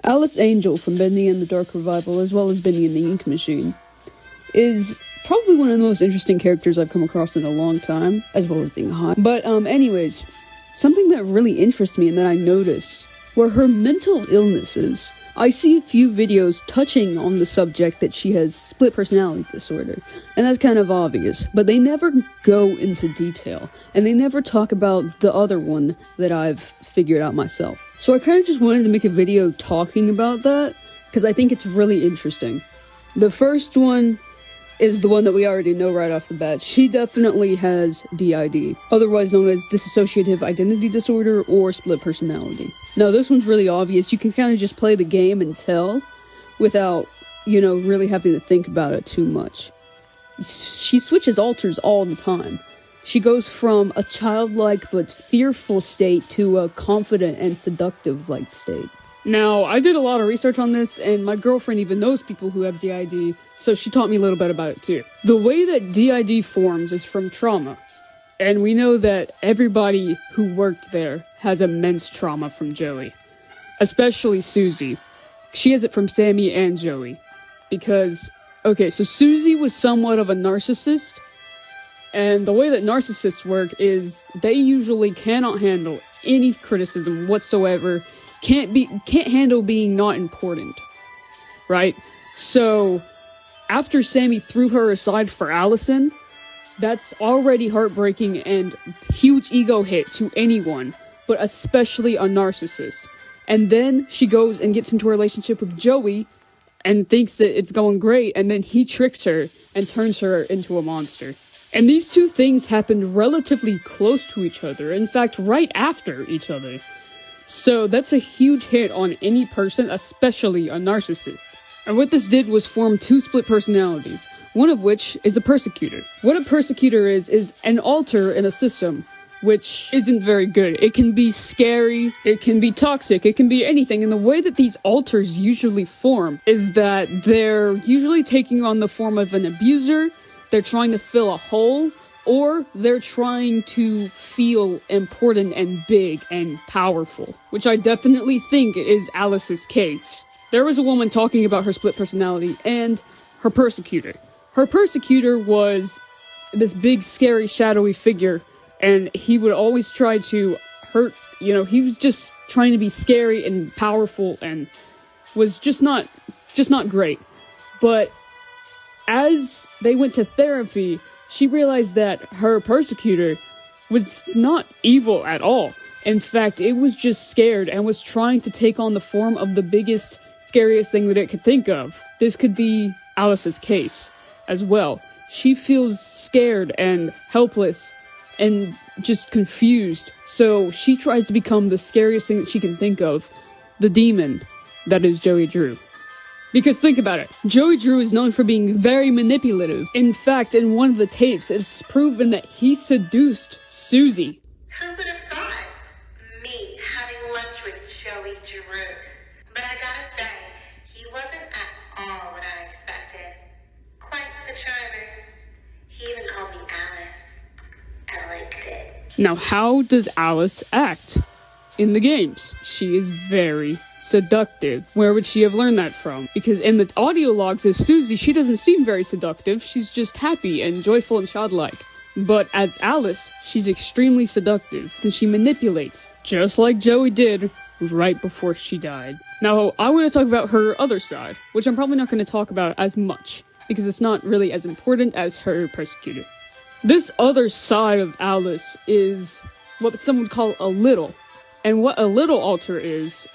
Alice Angel from Bendy and the Dark Revival, as well as Bendy and the Ink Machine, is probably one of the most interesting characters I've come across in a long time, as well as being hot. But, anyways, something that really interests me and that I noticed were her mental illnesses. I see a few videos touching on the subject that she has split personality disorder, and that's kind of obvious, but they never go into detail, and they never talk about the other one that I've figured out myself. So I kind of just wanted to make a video talking about that, because I think it's really interesting. The first one is the one that we already know right off the bat. She definitely has DID, otherwise known as dissociative identity disorder or split personality. Now, this one's really obvious. You can kind of just play the game and tell without, really having to think about it too much. She switches alters all the time. She goes from a childlike but fearful state to a confident and seductive-like state. Now, I did a lot of research on this, and my girlfriend even knows people who have DID, so she taught me a little bit about it too. The way that DID forms is from trauma, and we know that everybody who worked there has immense trauma from Joey. Especially Susie. She has it from Sammy and Joey. Because, so Susie was somewhat of a narcissist, and the way that narcissists work is they usually cannot handle any criticism whatsoever, can't handle being not important, right? So, after Sammy threw her aside for Allison, that's already heartbreaking and huge ego hit to anyone, but especially a narcissist. And then she goes and gets into a relationship with Joey and thinks that it's going great, and then he tricks her and turns her into a monster. And these two things happened relatively close to each other, in fact, right after each other. So that's a huge hit on any person, especially a narcissist. And what this did was form two split personalities, one of which is a persecutor. What a persecutor is an alter in a system, which isn't very good. It can be scary, it can be toxic, it can be anything. And the way that these alters usually form is that they're usually taking on the form of an abuser, they're trying to fill a hole, or they're trying to feel important and big and powerful, which I definitely think is Alice's case. There was a woman talking about her split personality and her persecutor. Her persecutor was this big, scary, shadowy figure, and he would always try to hurt, he was just trying to be scary and powerful and was just not great. But as they went to therapy, she realized that her persecutor was not evil at all. In fact, it was just scared and was trying to take on the form of the biggest, scariest thing that it could think of. This could be Alice's case as well. She feels scared and helpless and just confused, so she tries to become the scariest thing that she can think of, the demon that is Joey Drew. Because think about it, Joey Drew is known for being very manipulative. In fact, in one of the tapes, it's proven that he seduced Susie. Who would have thought? Me having lunch with Joey Drew. But I gotta say, he wasn't at all what I expected. Quite the charmer. He even called me Alice. I liked it. Now, how does Alice act in the games? She is very seductive. Where would she have learned that from? Because in the audio logs as Susie, she doesn't seem very seductive. She's just happy and joyful and childlike. But as Alice, she's extremely seductive, and she manipulates, just like Joey did right before she died. Now, I want to talk about her other side, which I'm probably not going to talk about as much, because it's not really as important as her persecutor. This other side of Alice is what some would call a little. And what a little alter is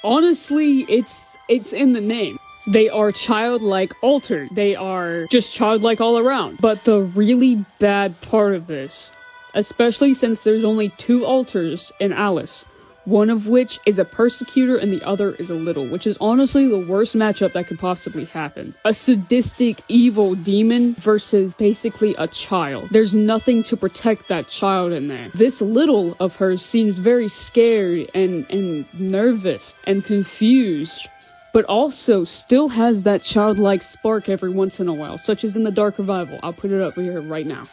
honestly, it's in the name. They are childlike altered. They are just childlike all around. But the really bad part of this, especially since there's only two alters in Alice, one of which is a persecutor and the other is a little, which is honestly the worst matchup that could possibly happen. A sadistic, evil demon versus basically a child. There's nothing to protect that child in there. This little of hers seems very scared and nervous and confused, but also still has that childlike spark every once in a while, such as in the Dark Revival. I'll put it up here right now.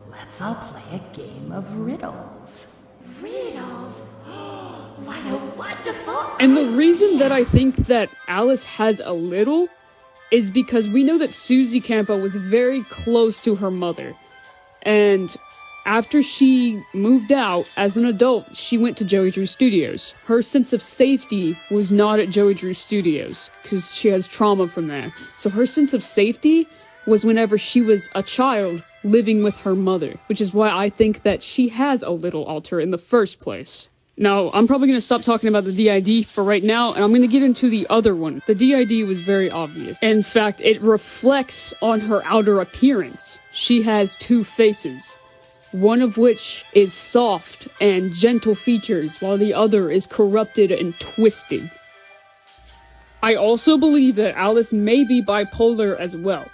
Let's all play a game of riddles. Riddles? What a wonderful And the reason that I think that Alice has a little is because we know that Susie Campo was very close to her mother. And after she moved out as an adult, she went to Joey Drew Studios. Her sense of safety was not at Joey Drew Studios because she has trauma from there. So her sense of safety was whenever she was a child living with her mother, which is why I think that she has a little alter in the first place. Now, I'm probably going to stop talking about the DID for right now, and I'm going to get into the other one. The DID was very obvious. In fact, it reflects on her outer appearance. She has two faces, one of which is soft and gentle features, while the other is corrupted and twisted. I also believe that Alice may be bipolar as well.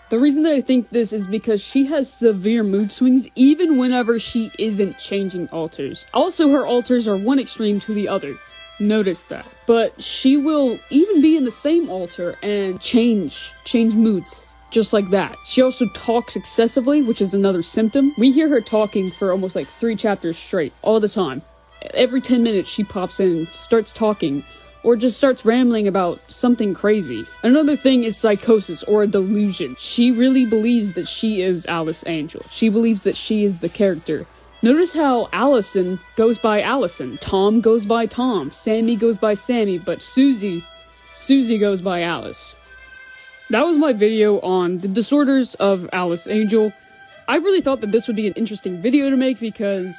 The reason that I think this is because she has severe mood swings even whenever she isn't changing alters. Also, her alters are one extreme to the other. Notice that. But she will even be in the same alter and change moods. Just like that. She also talks excessively, which is another symptom. We hear her talking for almost like 3 chapters straight, all the time. Every 10 minutes she pops in and starts talking, or just starts rambling about something crazy. Another thing is psychosis, or a delusion. She really believes that she is Alice Angel. She believes that she is the character. Notice how Allison goes by Allison, Tom goes by Tom, Sammy goes by Sammy, but Susie goes by Alice. That was my video on the disorders of Alice Angel. I really thought that this would be an interesting video to make because,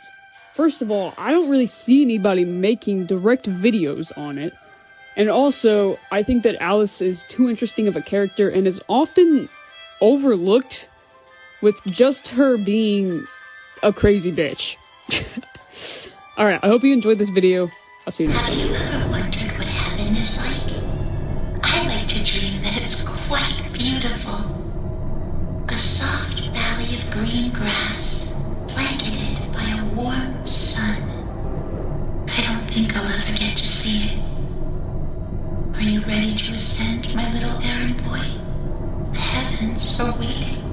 first of all, I don't really see anybody making direct videos on it. And also, I think that Alice is too interesting of a character and is often overlooked with just her being a crazy bitch. Alright, I hope you enjoyed this video. I'll see you next time. Have you ever wondered what heaven is like? I like to dream that it's quite beautiful. A soft valley of green grass, blanketed by a warm sun. I don't think I'll ever get to see it. Are you ready to ascend, my little errand boy? The heavens are waiting.